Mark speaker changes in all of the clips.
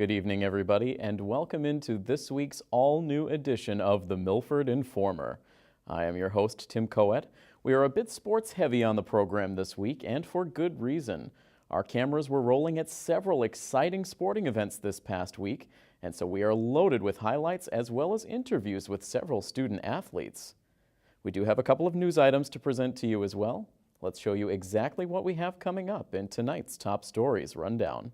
Speaker 1: Good evening, everybody, and welcome into this week's all-new edition of the Milford Informer. I am your host, Tim Coet. We are a bit sports-heavy on the program this week, and for good reason. Our cameras were rolling at several exciting sporting events this past week, and so we are loaded with highlights as well as interviews with several student athletes. We do have a couple of news items to present to you as well. Let's show you exactly what we have coming up in tonight's Top Stories Rundown.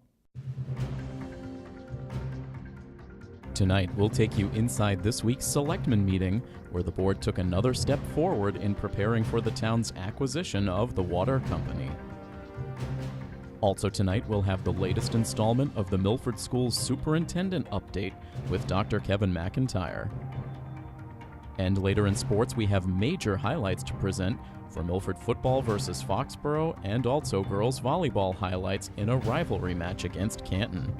Speaker 1: Tonight, we'll take you inside this week's Selectmen meeting, where the board took another step forward in preparing for the town's acquisition of the water company. Also tonight, we'll have the latest installment of the Milford School's Superintendent update with Dr. Kevin McIntyre. And later in sports, we have major highlights to present for Milford football versus Foxborough and also girls volleyball highlights in a rivalry match against Canton.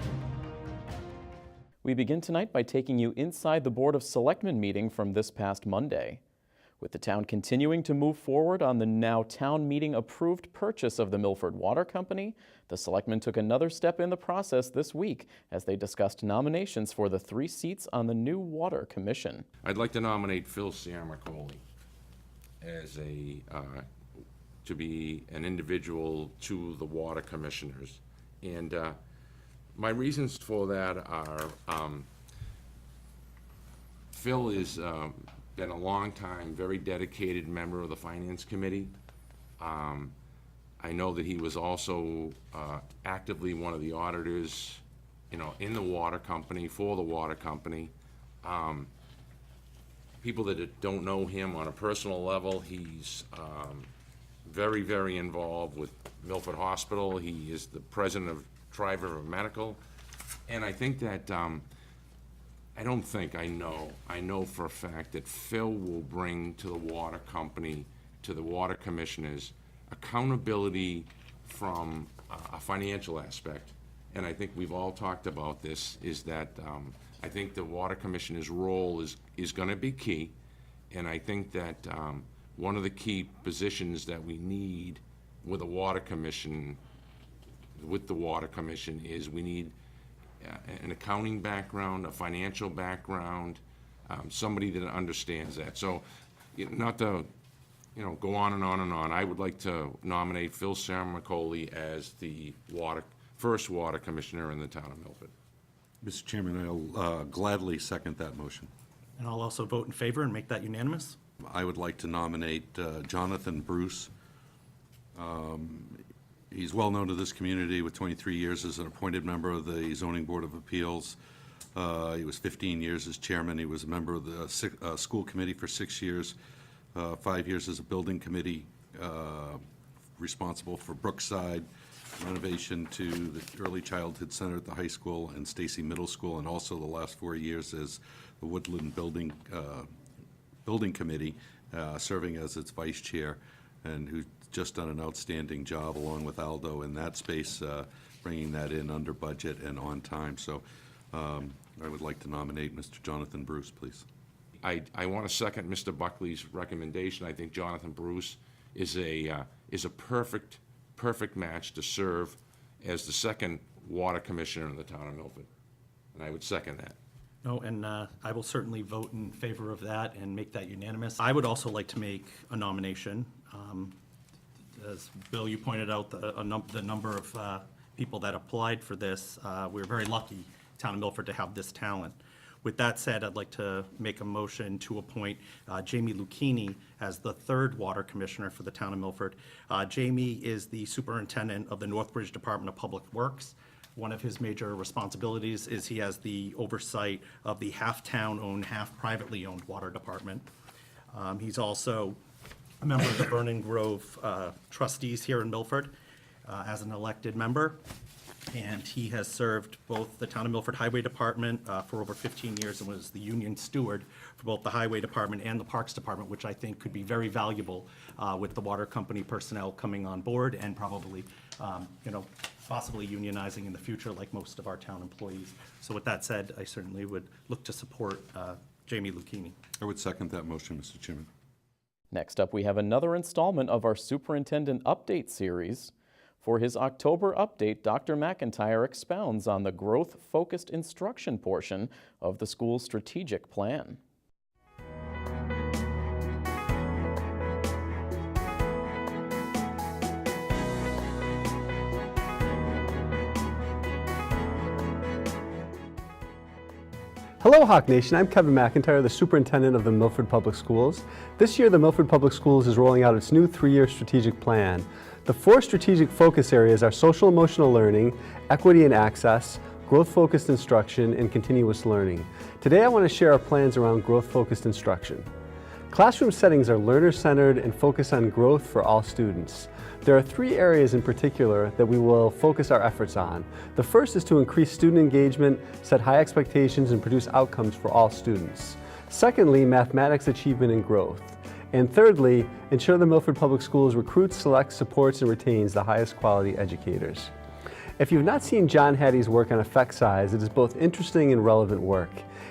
Speaker 1: We begin tonight by taking you inside the Board of Selectmen meeting from this past Monday. With the town continuing to move forward on the now town meeting approved purchase of the Milford Water Company, the Selectmen took another step in the process this week as they discussed nominations for the 3 seats on the new Water Commission.
Speaker 2: I'd like to nominate Phil Ciaramicoli as to be an individual to the Water Commissioners. And my reasons for that are Phil has been a long time, very dedicated member of the Finance Committee. I know that he was also actively one of the auditors, in the water company, for the water company. People that don't know him on a personal level, he's very, very involved with Milford Hospital. He is the president of Tri-River Medical, and I think that I know for a fact that Phil will bring to the water company, to the water commissioners, accountability from a financial aspect. And I think we've all talked about this, is that I think the water commissioner's role is going to be key. And I think that one of the key positions that we need with the water commission, is we need an accounting background, a financial background, somebody that understands that. So, not to, go on and on and on, I would like to nominate Phil Ciaramicoli as the first water commissioner in the town of Milford.
Speaker 3: Mr. Chairman, I'll gladly second that motion.
Speaker 4: And I'll also vote in favor and make that unanimous.
Speaker 3: I would like to nominate Jonathan Bruce. He's well known to this community with 23 years as an appointed member of the Zoning Board of Appeals. He was 15 years as chairman. He was a member of the school committee for 6 years, 5 years as a building committee, responsible for Brookside renovation to the early childhood center at the high school and Stacy Middle School, and also the last 4 years as the Woodland Building Committee, serving as its vice chair, and who's just done an outstanding job along with Aldo in that space, bringing that in under budget and on time. So I would like to nominate Mr. Jonathan Bruce, please.
Speaker 2: I want to second Mr. Buckley's recommendation. I think Jonathan Bruce is a perfect match to serve as the second water commissioner in the town of Milford, and I would second that.
Speaker 4: No, and I will certainly vote in favor of that and make that unanimous. I would also like to make a nomination. As Bill, you pointed out, the number of people that applied for this, we're very lucky, town of Milford, to have this talent. With that said, I'd like to make a motion to appoint Jamie Lucchini as the third water commissioner for the town of Milford. Jamie is the superintendent of the Northbridge Department of Public Works. One of his major responsibilities is he has the oversight of the half town-owned, half privately owned water department. He's also a member of the Vernon Grove trustees here in Milford as an elected member. And he has served both the town of Milford Highway Department for over 15 years and was the union steward for both the Highway Department and the Parks Department, which I think could be very valuable with the water company personnel coming on board and probably, possibly unionizing in the future like most of our town employees. So with that said, I certainly would look to support Jamie Lucchini.
Speaker 3: I would second that motion, Mr. Chairman.
Speaker 1: Next up, we have another installment of our Superintendent Update series. For his October update, Dr. McIntyre expounds on the growth-focused instruction portion of the school's strategic plan.
Speaker 5: Hello, Hawk Nation. I'm Kevin McIntyre, the Superintendent of the Milford Public Schools. This year, the Milford Public Schools is rolling out its new 3-year strategic plan. The 4 strategic focus areas are social emotional learning, equity and access, growth-focused instruction, and continuous learning. Today, I want to share our plans around growth-focused instruction. Classroom settings are learner-centered and focus on growth for all students. There are 3 areas in particular that we will focus our efforts on. The first is to increase student engagement, set high expectations, and produce outcomes for all students. Secondly, mathematics achievement and growth. And thirdly, ensure the Milford Public Schools recruits, selects, supports, and retains the highest quality educators. If you've not seen John Hattie's work on effect size, it is both interesting and relevant work.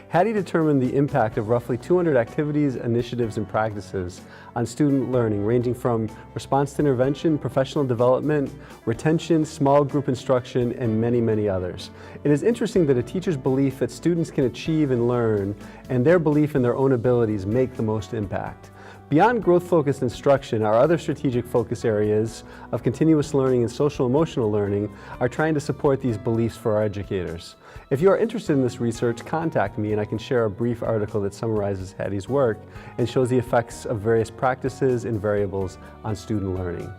Speaker 5: Hattie determined the impact of roughly 200 activities, initiatives, and practices on student learning, ranging from response to intervention, professional development, retention, small group instruction, and many, many others. It is interesting that a teacher's belief that students can achieve and learn, and their belief in their own abilities make the most impact. Beyond growth-focused instruction, our other strategic focus areas of continuous learning and social-emotional learning are trying to support these beliefs for our educators. If you are interested in this research, contact me and I can share a brief article that summarizes Hattie's work and shows the effects of various practices and variables on student learning.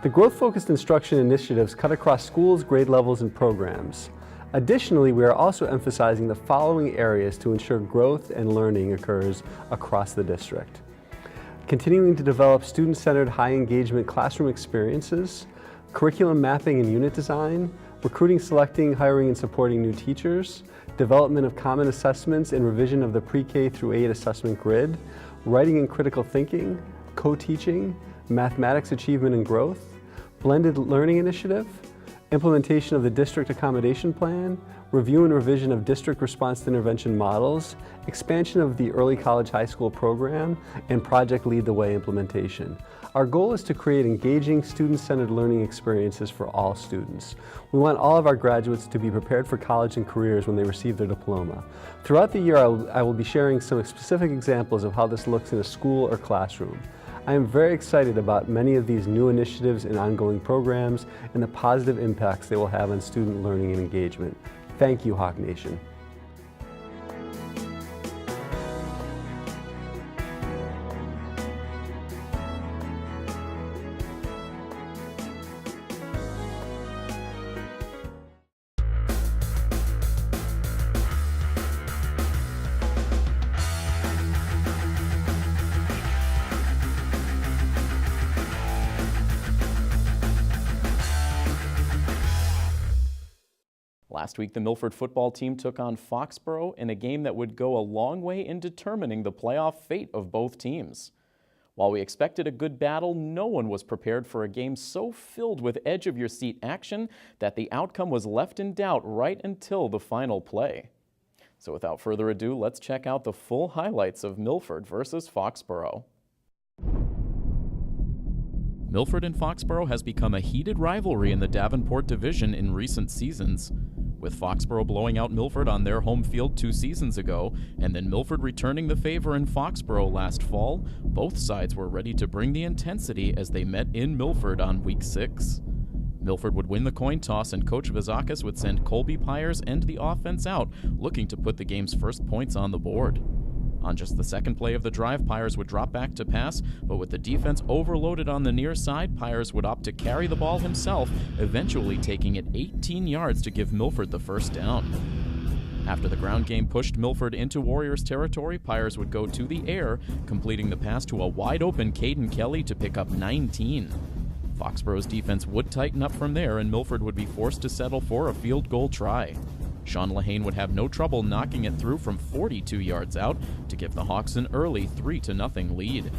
Speaker 5: The growth-focused instruction initiatives cut across schools, grade levels, and programs. Additionally, we are also emphasizing the following areas to ensure growth and learning occurs across the district. Continuing to develop student-centered, high-engagement classroom experiences, curriculum mapping and unit design, recruiting, selecting, hiring, and supporting new teachers, development of common assessments and revision of the pre-K through 8 assessment grid, writing and critical thinking, co-teaching, mathematics achievement and growth, blended learning initiative, implementation of the district accommodation plan, review and revision of district response to intervention models, expansion of the early college high school program, and Project Lead the Way implementation. Our goal is to create engaging, student-centered learning experiences for all students. We want all of our graduates to be prepared for college and careers when they receive their diploma. Throughout the year, I will be sharing some specific examples of how this looks in a school or classroom. I am very excited about many of these new initiatives and ongoing programs and the positive impacts they will have on student learning and engagement. Thank you, Hawk Nation.
Speaker 1: Last week, the Milford football team took on Foxborough in a game that would go a long way in determining the playoff fate of both teams. While we expected a good battle, no one was prepared for a game so filled with edge-of-your-seat action that the outcome was left in doubt right until the final play. So without further ado, let's check out the full highlights of Milford versus Foxborough. Milford and Foxborough has become a heated rivalry in the Davenport division in recent seasons. With Foxborough blowing out Milford on their home field 2 seasons ago, and then Milford returning the favor in Foxborough last fall, both sides were ready to bring the intensity as they met in Milford on week 6. Milford would win the coin toss and Coach Vizakis would send Colby Pyers and the offense out, looking to put the game's first points on the board. On just the second play of the drive, Pyers would drop back to pass, but with the defense overloaded on the near side, Pyers would opt to carry the ball himself, eventually taking it 18 yards to give Milford the first down. After the ground game pushed Milford into Warriors territory, Pyers would go to the air, completing the pass to a wide-open Caden Kelly to pick up 19. Foxborough's defense would tighten up from there, and Milford would be forced to settle for a field goal try. Sean Lehane would have no trouble knocking it through from 42 yards out to give the Hawks an early 3-0 lead.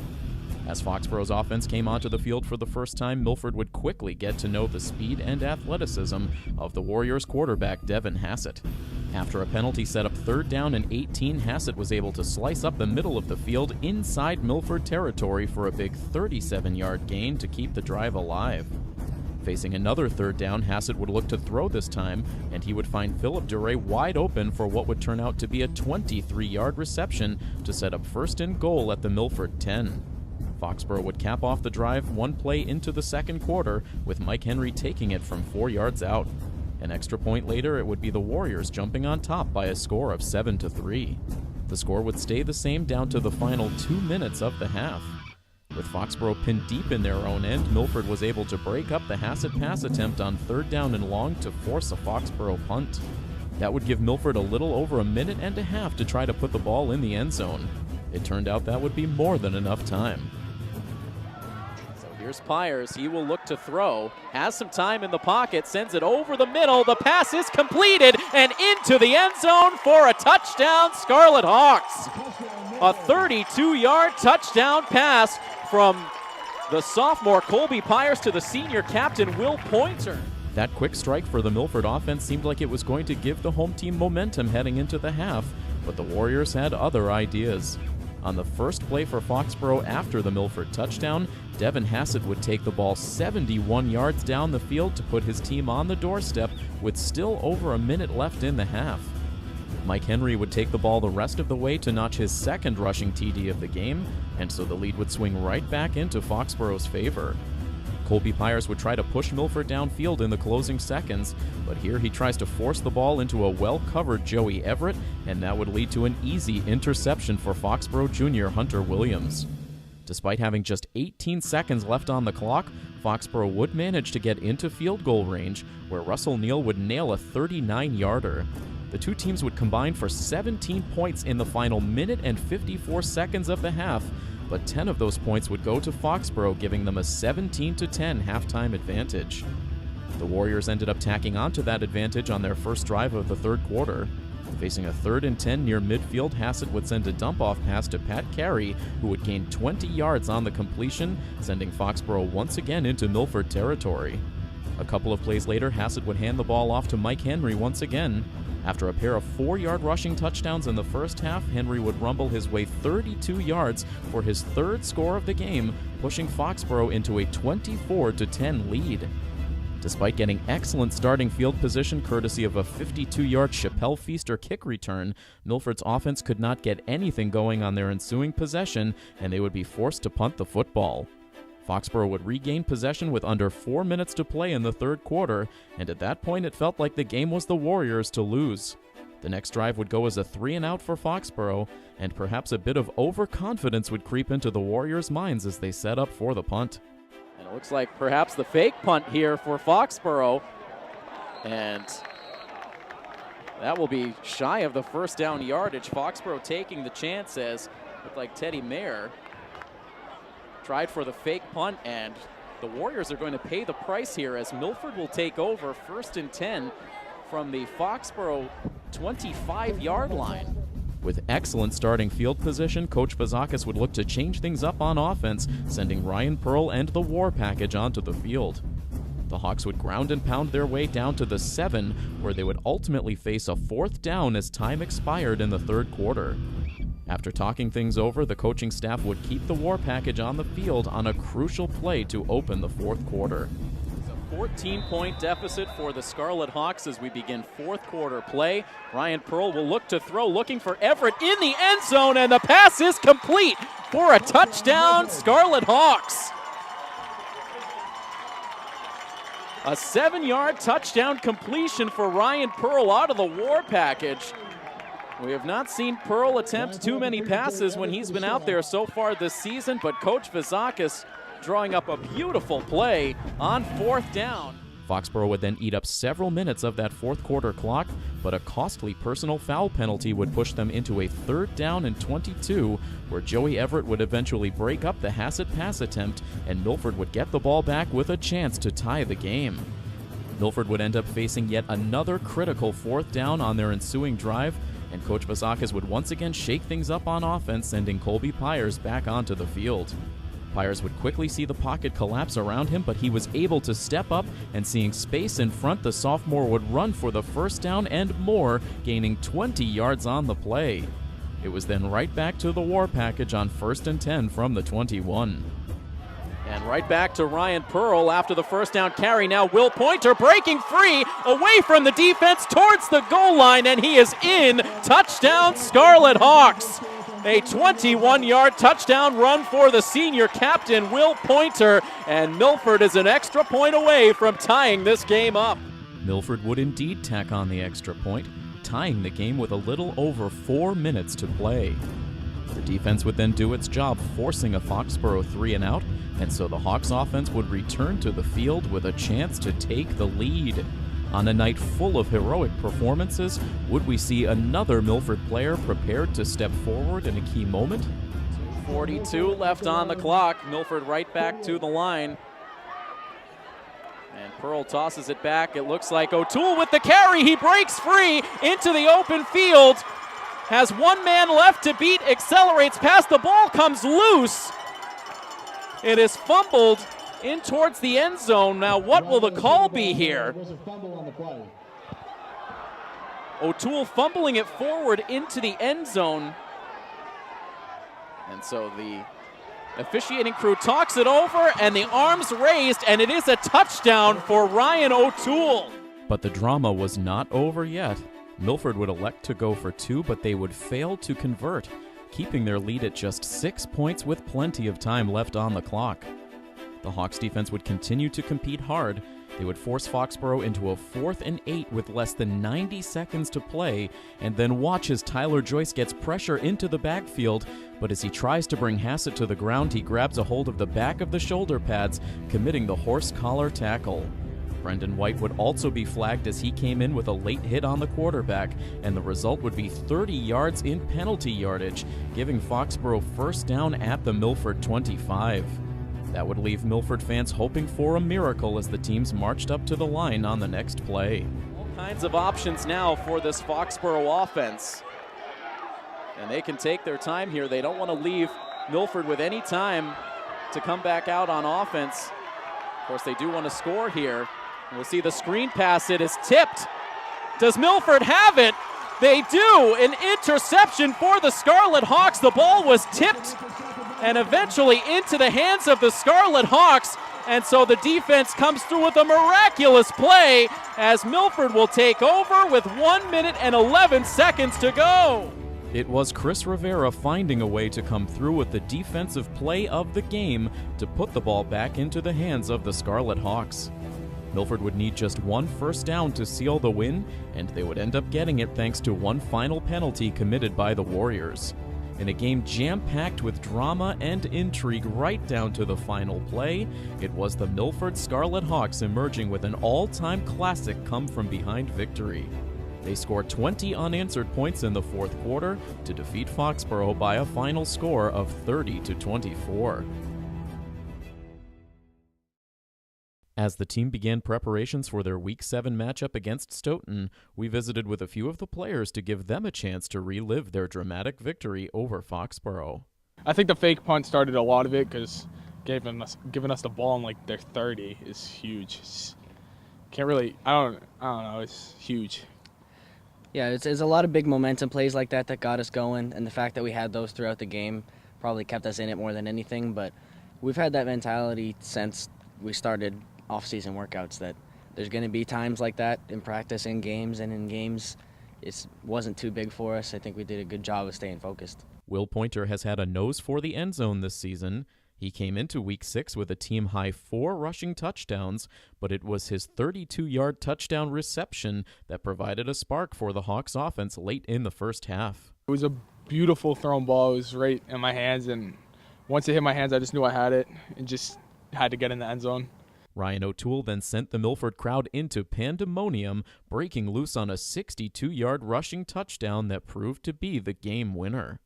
Speaker 1: As Foxborough's offense came onto the field for the first time, Milford would quickly get to know the speed and athleticism of the Warriors quarterback Devin Hassett. After a penalty set up 3rd down and 18, Hassett was able to slice up the middle of the field inside Milford territory for a big 37-yard gain to keep the drive alive. Facing another third down, Hassett would look to throw this time, and he would find Philip Duray wide open for what would turn out to be a 23-yard reception to set up first and goal at the Milford 10. Foxborough would cap off the drive one play into the second quarter, with Mike Henry taking it from 4 yards out. An extra point later, it would be the Warriors jumping on top by a score of 7-3. The score would stay the same down to the final 2 minutes of the half. With Foxborough pinned deep in their own end, Milford was able to break up the Hassett pass attempt on third down and long to force a Foxborough punt. That would give Milford a little over a minute and a half to try to put the ball in the end zone. It turned out that would be more than enough time.
Speaker 6: So here's Pyers. He will look to throw. Has some time in the pocket. Sends it over the middle. The pass is completed and into the end zone for a touchdown, Scarlet Hawks. A 32-yard touchdown pass from the sophomore Colby Pyers to the senior captain Will Pointer.
Speaker 1: That quick strike for the Milford offense seemed like it was going to give the home team momentum heading into the half, but the Warriors had other ideas. On the first play for Foxborough after the Milford touchdown, Devin Hassett would take the ball 71 yards down the field to put his team on the doorstep with still over a minute left in the half. Mike Henry would take the ball the rest of the way to notch his second rushing TD of the game, and so the lead would swing right back into Foxborough's favor. Colby Pyers would try to push Milford downfield in the closing seconds, but here he tries to force the ball into a well-covered Joey Everett, and that would lead to an easy interception for Foxborough junior Hunter Williams. Despite having just 18 seconds left on the clock, Foxborough would manage to get into field goal range, where Russell Neal would nail a 39-yarder. The two teams would combine for 17 points in the final minute and 54 seconds of the half, but 10 of those points would go to Foxborough, giving them a 17-10 halftime advantage. The Warriors ended up tacking onto that advantage on their first drive of the third quarter. Facing a 3rd and 10 near midfield, Hassett would send a dump-off pass to Pat Carey, who would gain 20 yards on the completion, sending Foxborough once again into Milford territory. A couple of plays later, Hassett would hand the ball off to Mike Henry once again. After a pair of 4-yard rushing touchdowns in the first half, Henry would rumble his way 32 yards for his third score of the game, pushing Foxborough into a 24-10 lead. Despite getting excellent starting field position courtesy of a 52-yard Chappelle Feaster kick return, Milford's offense could not get anything going on their ensuing possession, and they would be forced to punt the football. Foxborough would regain possession with under 4 minutes to play in the third quarter, and at that point it felt like the game was the Warriors to lose. The next drive would go as a 3-and-out for Foxborough, and perhaps a bit of overconfidence would creep into the Warriors' minds as they set up for the punt.
Speaker 6: And it looks like perhaps the fake punt here for Foxborough. And that will be shy of the first down yardage. Foxborough taking the chance, as looked like Teddy Mayer tried for the fake punt, and the Warriors are going to pay the price here as Milford will take over 1st and 10 from the Foxborough 25-yard line.
Speaker 1: With excellent starting field position, Coach Bazakis would look to change things up on offense, sending Ryan Pearl and the War Package onto the field. The Hawks would ground and pound their way down to the 7, where they would ultimately face a 4th down as time expired in the third quarter. After talking things over, the coaching staff would keep the War Package on the field on a crucial play to open the fourth quarter.
Speaker 6: It's a 14-point deficit for the Scarlet Hawks as we begin fourth quarter play. Ryan Pearl will look to throw, looking for Everett in the end zone, and the pass is complete for a touchdown, Scarlet Hawks. A 7-yard touchdown completion for Ryan Pearl out of the War Package. We have not seen Pearl attempt too many passes when he's been out there so far this season, but Coach Vizakis drawing up a beautiful play on 4th down.
Speaker 1: Foxborough would then eat up several minutes of that fourth quarter clock, but a costly personal foul penalty would push them into a 3rd down and 22, where Joey Everett would eventually break up the Hassett pass attempt, and Milford would get the ball back with a chance to tie the game. Milford would end up facing yet another critical 4th down on their ensuing drive, and Coach Bazakis would once again shake things up on offense, sending Colby Pyers back onto the field. Pyers would quickly see the pocket collapse around him, but he was able to step up, and seeing space in front, the sophomore would run for the 1st down and more, gaining 20 yards on the play. It was then right back to the War Package on 1st and 10 from the 21.
Speaker 6: And right back to Ryan Pearl after the first down carry. Now Will Pointer breaking free away from the defense towards the goal line, and he is in. Touchdown Scarlet Hawks. A 21-yard touchdown run for the senior captain, Will Pointer, and Milford is an extra point away from tying this game up.
Speaker 1: Milford would indeed tack on the extra point, tying the game with a little over 4 minutes to play. The defense would then do its job, forcing a Foxborough 3-and-out, and so the Hawks offense would return to the field with a chance to take the lead. On a night full of heroic performances, would we see another Milford player prepared to step forward in a key moment?
Speaker 6: 42 left on the clock. Milford right back to the line. And Pearl tosses it back. It looks like O'Toole with the carry. He breaks free into the open field. Has one man left to beat, accelerates past the ball, comes loose. It is fumbled in towards the end zone. Now what will the call be here? O'Toole fumbling it forward into the end zone. And so the officiating crew talks it over, and the arms raised, and it is a touchdown for Ryan O'Toole.
Speaker 1: But the drama was not over yet. Milford would elect to go for 2, but they would fail to convert, keeping their lead at just 6 points with plenty of time left on the clock. The Hawks defense would continue to compete hard. They would force Foxborough into a 4th and 8 with less than 90 seconds to play, and then watch as Tyler Joyce gets pressure into the backfield, but as he tries to bring Hassett to the ground, he grabs a hold of the back of the shoulder pads, committing the horse collar tackle. Brendan White would also be flagged as he came in with a late hit on the quarterback, and the result would be 30 yards in penalty yardage, giving Foxborough first down at the Milford 25. That would leave Milford fans hoping for a miracle as the teams marched up to the line on the next play.
Speaker 6: All kinds of options now for this Foxborough offense. And they can take their time here. They don't want to leave Milford with any time to come back out on offense. Of course, they do want to score here. We'll see the screen pass. It is tipped. Does Milford have it? They do. An interception for the Scarlet Hawks. The ball was tipped and eventually into the hands of the Scarlet Hawks. And so the defense comes through with a miraculous play as Milford will take over with 1 minute and 11 seconds to go.
Speaker 1: It was Chris Rivera finding a way to come through with the defensive play of the game to put the ball back into the hands of the Scarlet Hawks. Milford would need just one first down to seal the win, and they would end up getting it thanks to one final penalty committed by the Warriors. In a game jam-packed with drama and intrigue right down to the final play, it was the Milford Scarlet Hawks emerging with an all-time classic come-from-behind victory. They scored 20 unanswered points in the fourth quarter to defeat Foxborough by a final score of 30-24. As the team began preparations for their Week 7 matchup against Stoughton, we visited with a few of the players to give them a chance to relive their dramatic victory over Foxborough.
Speaker 7: I think the fake punt started a lot of it because giving us the ball in like their 30 is huge. Can't really, I don't know, it's huge.
Speaker 8: Yeah, it's a lot of big momentum plays like that got us going, and the fact that we had those throughout the game probably kept us in it more than anything, but we've had that mentality since we started off-season workouts that there's going to be times like that in practice, in games, and in games it wasn't too big for us. I think we did a good job of staying focused.
Speaker 1: Will Pointer has had a nose for the end zone this season. He came into Week 6 with a team-high 4 rushing touchdowns, but it was his 32-yard touchdown reception that provided a spark for the Hawks offense late in the first half.
Speaker 7: It was a beautiful thrown ball. It was right in my hands, and once it hit my hands, I just knew I had it and just had to get in the end zone.
Speaker 1: Ryan O'Toole then sent the Milford crowd into pandemonium, breaking loose on a 62-yard rushing touchdown that proved to be the game winner.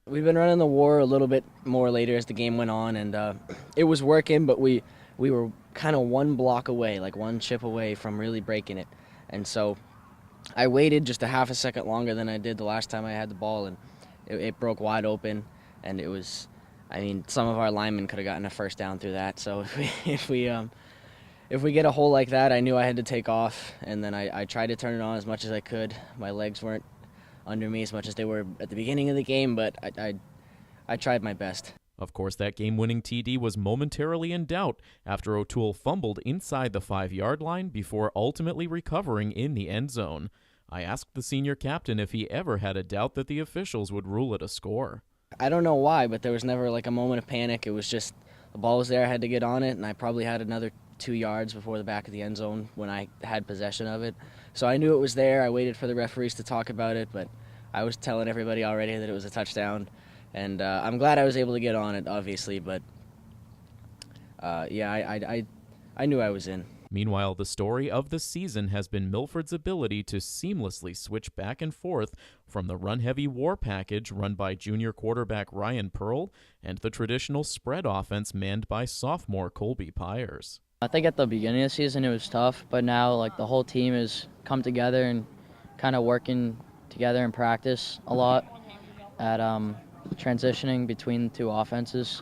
Speaker 8: We've been running the war a little bit more later as the game went on, and it was working, but we were kind of one block away, like one chip away from really breaking it. And so I waited just a half a second longer than I did the last time I had the ball, and it broke wide open, and it was, I mean, some of our linemen could have gotten a first down through that. So if we get a hole like that, I knew I had to take off, and then I tried to turn it on as much as I could. My legs weren't under me as much as they were at the beginning of the game, but I tried my best.
Speaker 1: Of course, that game-winning TD was momentarily in doubt after O'Toole fumbled inside the 5-yard line before ultimately recovering in the end zone. I asked the senior captain if he ever had a doubt that the officials would rule it a score.
Speaker 8: I don't know why, but there was never like a moment of panic. It was just the ball was there, I had to get on it, and I probably had another 2 yards before the back of the end zone when I had possession of it. So I knew it was there. I waited for the referees to talk about it, but I was telling everybody already that it was a touchdown. And I'm glad I was able to get on it, obviously, but yeah, I knew I was in.
Speaker 1: Meanwhile, the story of the season has been Milford's ability to seamlessly switch back and forth from the run-heavy war package run by junior quarterback Ryan Pearl and the traditional spread offense manned by sophomore Colby Pyers.
Speaker 9: I think at the beginning of the season it was tough, but now like the whole team has come together and kind of working together in practice a lot at transitioning between the two offenses,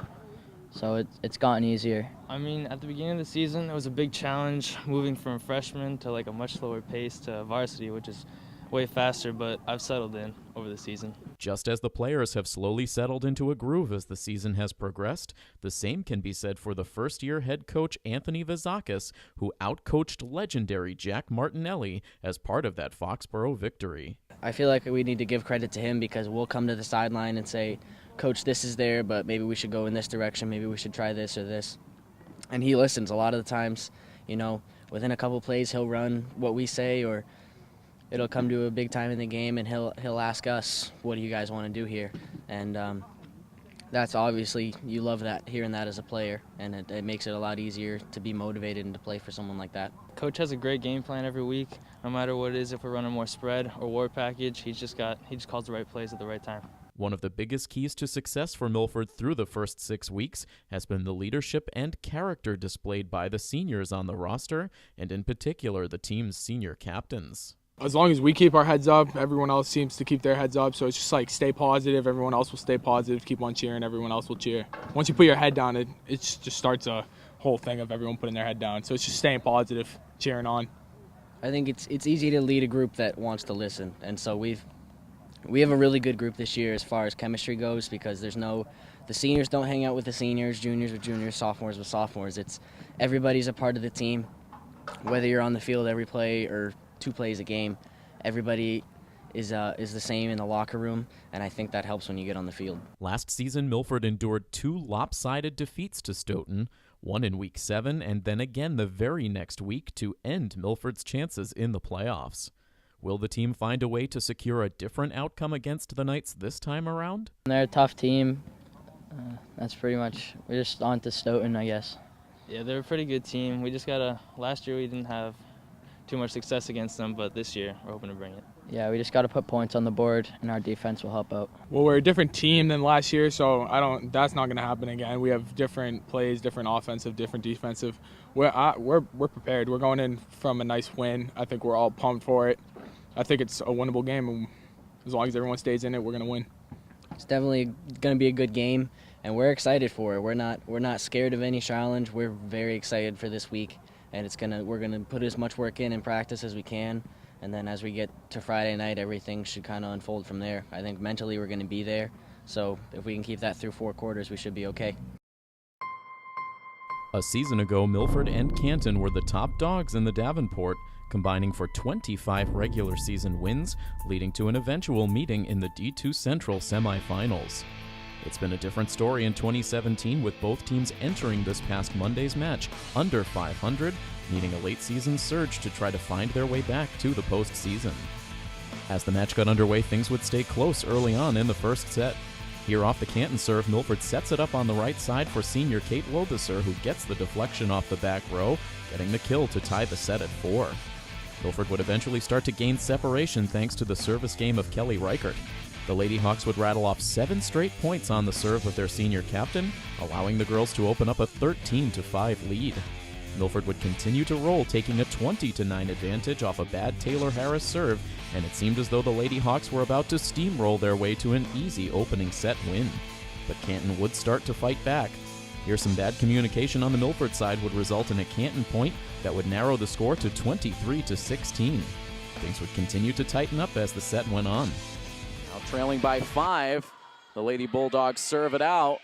Speaker 9: so it's gotten easier.
Speaker 10: I mean, at the beginning of the season, it was a big challenge moving from freshman to like a much slower pace to varsity, which is way faster, but I've settled in over the season.
Speaker 1: Just as the players have slowly settled into a groove as the season has progressed, the same can be said for the first-year head coach Anthony Vazakis, who outcoached legendary Jack Martinelli as part of that Foxborough victory.
Speaker 8: I feel like we need to give credit to him because we'll come to the sideline and say, Coach, this is there, but maybe we should go in this direction, maybe we should try this or this. And he listens a lot of the times. You know, within a couple plays he'll run what we say, or it'll come to a big time in the game and he'll ask us, what do you guys want to do here? And that's obviously, you love that, hearing that as a player, and it makes it a lot easier to be motivated and to play for someone like that.
Speaker 10: Coach has a great game plan every week, no matter what it is. If we're running more spread or war package, he just calls the right plays at the right time.
Speaker 1: One of the biggest keys to success for Milford through the first 6 weeks has been the leadership and character displayed by the seniors on the roster, and in particular the team's senior captains.
Speaker 7: As long as we keep our heads up, everyone else seems to keep their heads up. So it's just like stay positive. Everyone else will stay positive. Keep on cheering. Everyone else will cheer. Once you put your head down, it just starts a whole thing of everyone putting their head down. So it's just staying positive, cheering on.
Speaker 8: I think it's easy to lead a group that wants to listen, and so we have a really good group this year as far as chemistry goes, because the seniors don't hang out with the seniors, juniors with juniors, sophomores with sophomores. It's everybody's a part of the team, whether you're on the field every play or 2 plays a game. Everybody is the same in the locker room, and I think that helps when you get on the field.
Speaker 1: Last season, Milford endured 2 lopsided defeats to Stoughton, one in Week 7 and then again the very next week to end Milford's chances in the playoffs. Will the team find a way to secure a different outcome against the Knights this time around?
Speaker 9: They're a tough team. That's pretty much, we're just on to Stoughton, I guess.
Speaker 10: Yeah, they're a pretty good team. We just last year we didn't have too much success against them, but this year we're hoping to bring it.
Speaker 9: Yeah, we just got to put points on the board, and our defense will help out.
Speaker 7: Well, we're a different team than last year, so that's not going to happen again. We have different plays, different offensive, different defensive. We're prepared. We're going in from a nice win. I think we're all pumped for it. I think it's a winnable game, and as long as everyone stays in it, we're going to win.
Speaker 8: It's definitely going to be a good game, and we're excited for it. We're not scared of any challenge. We're very excited for this week, and we're gonna put as much work in practice as we can, and then as we get to Friday night, everything should kind of unfold from there. I think mentally we're going to be there, so if we can keep that through 4 quarters, we should be okay.
Speaker 1: A season ago, Milford and Canton were the top dogs in the Davenport, combining for 25 regular season wins, leading to an eventual meeting in the D2 Central semifinals. It's been a different story in 2017, with both teams entering this past Monday's match under 500, needing a late-season surge to try to find their way back to the postseason. As the match got underway, things would stay close early on in the first set. Here off the Canton serve, Milford sets it up on the right side for senior Kate Wildeser, who gets the deflection off the back row, getting the kill to tie the set at 4. Milford would eventually start to gain separation thanks to the service game of Kelly Reichert. The Lady Hawks would rattle off 7 straight points on the serve of their senior captain, allowing the girls to open up a 13-5 lead. Milford would continue to roll, taking a 20-9 advantage off a bad Taylor Harris serve, and it seemed as though the Lady Hawks were about to steamroll their way to an easy opening set win. But Canton would start to fight back. Here, some bad communication on the Milford side would result in a Canton point that would narrow the score to 23-16. Things would continue to tighten up as the set went on.
Speaker 6: Now trailing by 5, the Lady Bulldogs serve it out.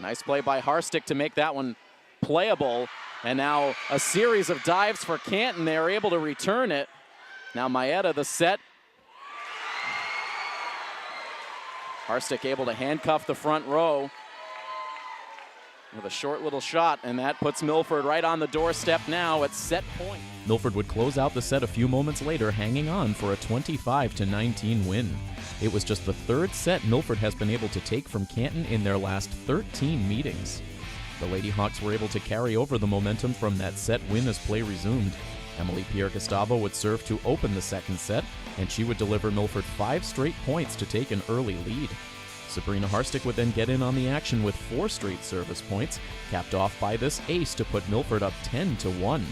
Speaker 6: Nice play by Harstick to make that one playable. And now a series of dives for Canton. They are able to return it. Now Maeda the set. Harstick able to handcuff the front row with a short little shot, and that puts Milford right on the doorstep now at set point.
Speaker 1: Milford would close out the set a few moments later, hanging on for a 25-19 win. It was just the third set Milford has been able to take from Canton in their last 13 meetings. The Lady Hawks were able to carry over the momentum from that set win as play resumed. Emily Pierre-Gustavo would serve to open the second set, and she would deliver Milford 5 straight points to take an early lead. Sabrina Harstick would then get in on the action with 4 straight service points, capped off by this ace to put Milford up 10-1.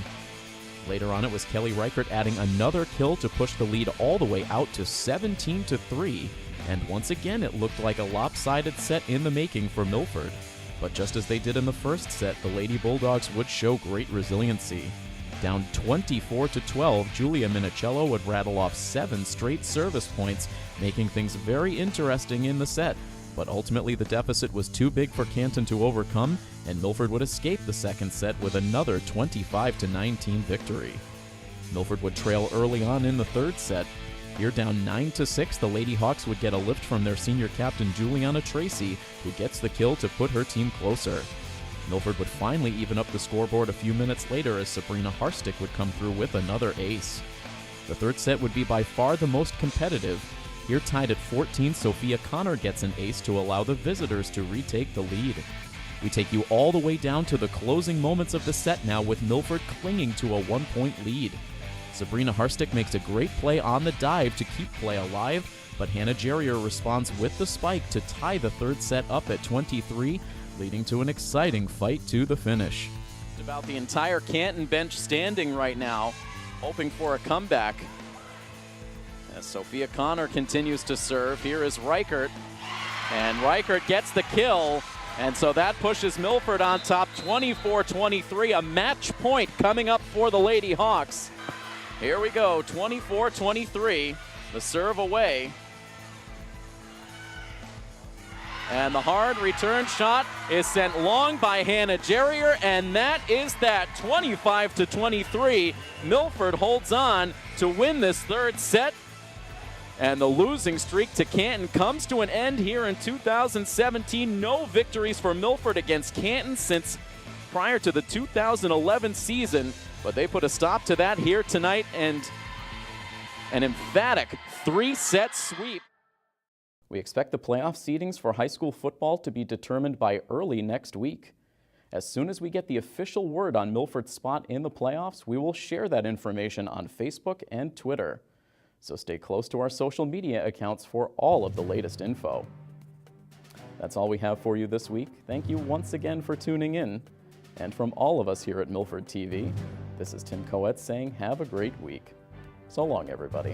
Speaker 1: Later on, it was Kelly Reichert adding another kill to push the lead all the way out to 17-3, and once again it looked like a lopsided set in the making for Milford. But just as they did in the first set, the Lady Bulldogs would show great resiliency. Down 24-12, Julia Minicello would rattle off 7 straight service points, making things very interesting in the set. But ultimately the deficit was too big for Canton to overcome, and Milford would escape the second set with another 25-19 victory. Milford would trail early on in the third set. Here down 9-6, the Lady Hawks would get a lift from their senior captain Juliana Tracy, who gets the kill to put her team closer. Milford would finally even up the scoreboard a few minutes later as Sabrina Harstick would come through with another ace. The third set would be by far the most competitive. Here tied at 14, Sophia Connor gets an ace to allow the visitors to retake the lead. We take you all the way down to the closing moments of the set now, with Milford clinging to a 1-point lead. Sabrina Harstick makes a great play on the dive to keep play alive, but Hannah Jerrier responds with the spike to tie the third set up at 23, leading to an exciting fight to the finish.
Speaker 6: About the entire Canton bench standing right now, hoping for a comeback. As Sophia Connor continues to serve, here is Reichert, and Reichert gets the kill, and so that pushes Milford on top 24-23, a match point coming up for the Lady Hawks. Here we go, 24-23, the serve away. And the hard return shot is sent long by Hannah Jerrier, and that is that, 25-23. Milford holds on to win this third set, and the losing streak to Canton comes to an end here in 2017. No victories for Milford against Canton since prior to the 2011 season, but they put a stop to that here tonight, and an emphatic 3-set sweep. We expect the playoff seedings for high school football to be determined by early next week. As soon as we get the official word on Milford's spot in the playoffs, we will share that information on Facebook and Twitter. So stay close to our social media accounts for all of the latest info. That's all we have for you this week. Thank you once again for tuning in. And from all of us here at Milford TV, this is Tim Coet saying have a great week. So long, everybody.